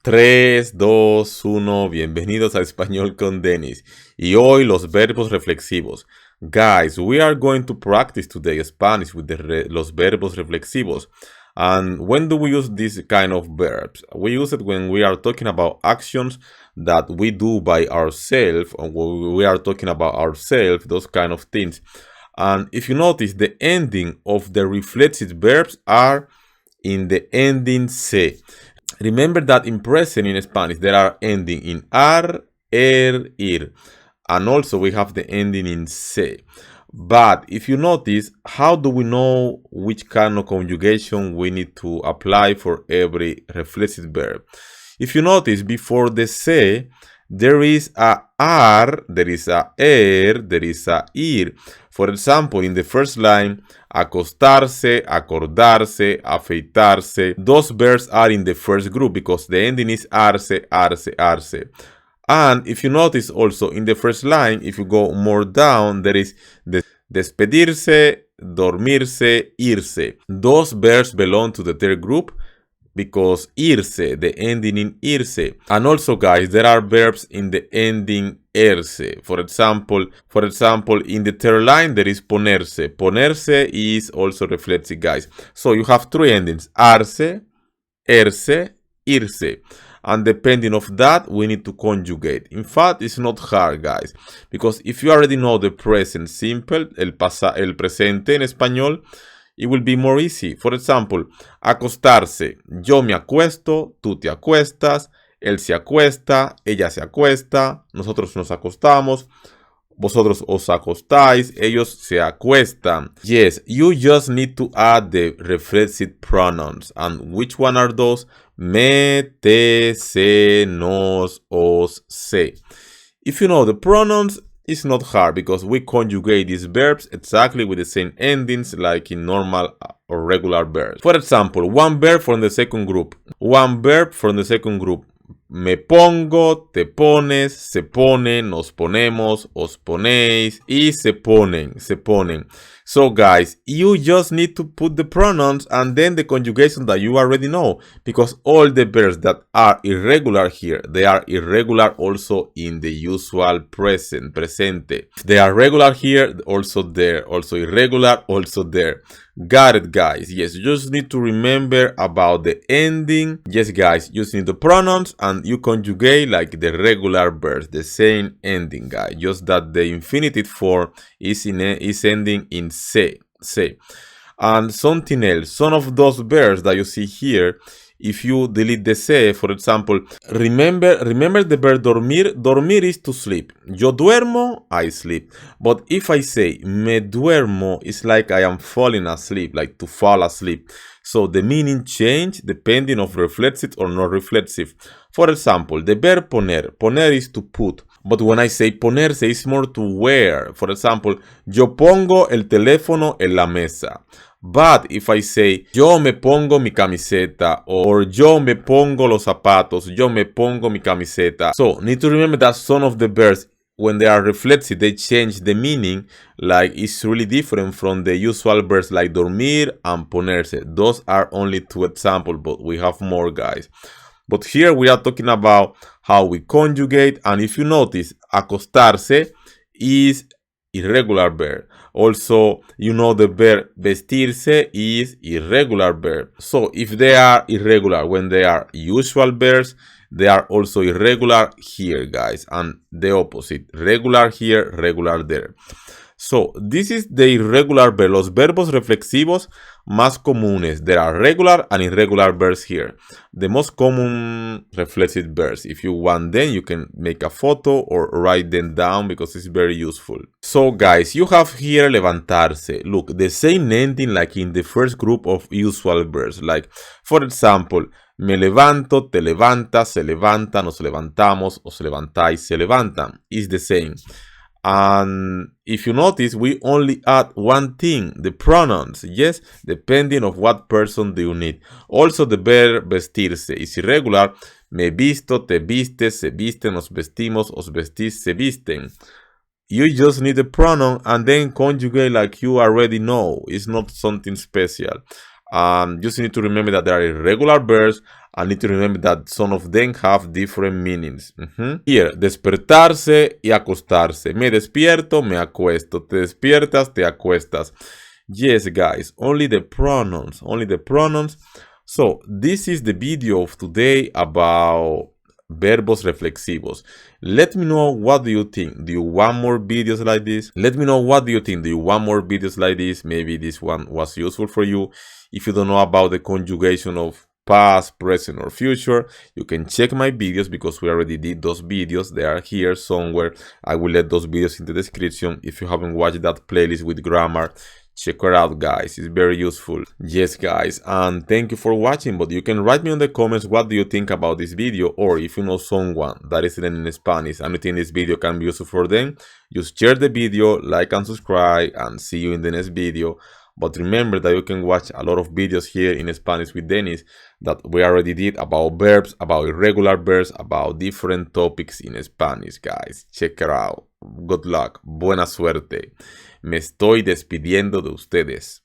3, 2, 1, bienvenidos a Español con Denis. Y hoy los verbos reflexivos. Guys, we are going to practice today Spanish with los verbos reflexivos. And when do we use this kind of verbs? We use it when we are talking about actions that we do by ourselves, or when we are talking about ourselves, those kind of things. And if you notice, the ending of the reflexive verbs are in the ending se. Remember that in present in Spanish, there are ending in ar, ir. And also we have the ending in se. But if you notice, how do we know which kind of conjugation we need to apply for every reflexive verb? If you notice, before the se, there is a ar, there is a there is a ir. For example, in the first line, acostarse, acordarse, afeitarse. Those verbs are in the first group because the ending is arse, arse, arse. And if you notice also in the first line, if you go more down, there is despedirse, dormirse, irse. Those verbs belong to the third group because irse, the ending in irse. And also, guys, there are verbs in the ending erse. For example, in the third line, there is ponerse. Ponerse is also reflexive, guys. So you have three endings, arse, erse, irse. And depending of that, we need to conjugate. In fact, it's not hard, guys, because if you already know the present simple, el presente en español, it will be more easy. For example, acostarse. Yo me acuesto, tú te acuestas, él se acuesta, ella se acuesta, nosotros nos acostamos, vosotros os acostáis, ellos se acuestan. Yes, you just need to add the reflexive pronouns. And which one are those? Me, te, se, nos, os, se. If you know the pronouns, it's not hard because we conjugate these verbs exactly with the same endings like in normal or regular verbs. For example, one verb from the second group. Me pongo, te pones, se pone, nos ponemos, os ponéis, y se ponen. So guys, you just need to put the pronouns and then the conjugation that you already know, because all the verbs that are irregular here, they are irregular also in the usual presente. They are regular here, also there, also irregular, also there. Got it, guys? Yes, you just need to remember about the ending. Yes, guys, you just need the pronouns and you conjugate like the regular verbs, the same ending, guys. Just that the infinitive form is ending in se. And something else, some of those verbs that you see here, if you delete the se, for example, remember the verb dormir. Dormir is to sleep. Yo duermo, I sleep. But if I say me duermo, it's like I am falling asleep, like to fall asleep. So the meaning change depending of reflexive or not reflexive. For example, the verb poner. Poner is to put. But when I say ponerse, it's more to wear. For example, yo pongo el teléfono en la mesa. But if I say, yo me pongo mi camiseta, or yo me pongo los zapatos, yo me pongo mi camiseta. So, need to remember that some of the verbs, when they are reflexive, they change the meaning. Like, it's really different from the usual verbs like dormir and ponerse. Those are only two examples, but we have more, guys. But here we are talking about how we conjugate. And if you notice, acostarse is irregular verb. Also, you know the verb vestirse is irregular verb. So if they are irregular when they are usual verbs, they are also irregular here, guys. And the opposite, regular here, regular there. So this is the irregular verb, los verbos reflexivos más comunes. There are regular and irregular verbs here. The most common reflexive verbs. If you want them, you can make a photo or write them down because it's very useful. So guys, you have here levantarse. Look, the same ending like in the first group of usual verbs. Like, for example, me levanto, te levantas, se levanta, nos levantamos, os levantáis, se levantan. It's the same. And if you notice, we only add one thing, the pronouns. Yes, depending on what person do you need. Also, the verb vestirse is irregular. Me visto, te vistes, se visten, nos vestimos, os vestís, se visten. You just need a pronoun and then conjugate like you already know. It's not something special. Just need to remember that there are irregular verbs I need to remember that some of them have different meanings. Here, despertarse y acostarse. Me despierto, me acuesto. Te despiertas, te acuestas. Yes, guys, only the pronouns, only the pronouns. So, this is the video of today about verbos reflexivos. Let me know what do you think. Do you want more videos like this? Let me know what do you think. Do you want more videos like this? Maybe this one was useful for you. If you don't know about the conjugation of past, present, or future, you can check my videos because we already did those videos. They are here somewhere. I will let those videos in the description. If you haven't watched that playlist with grammar, check it out, guys. It's very useful. Yes, guys, and thank you for watching. But you can write me in the comments what do you think about this video, or if you know someone that is learning Spanish and you think this video can be useful for them, just share the video, like and subscribe, and see you in the next video. But remember that you can watch a lot of videos here in Spanish with Dennis that we already did about verbs, about irregular verbs, about different topics in Spanish, guys. Check it out. Good luck. Buena suerte. Me estoy despidiendo de ustedes.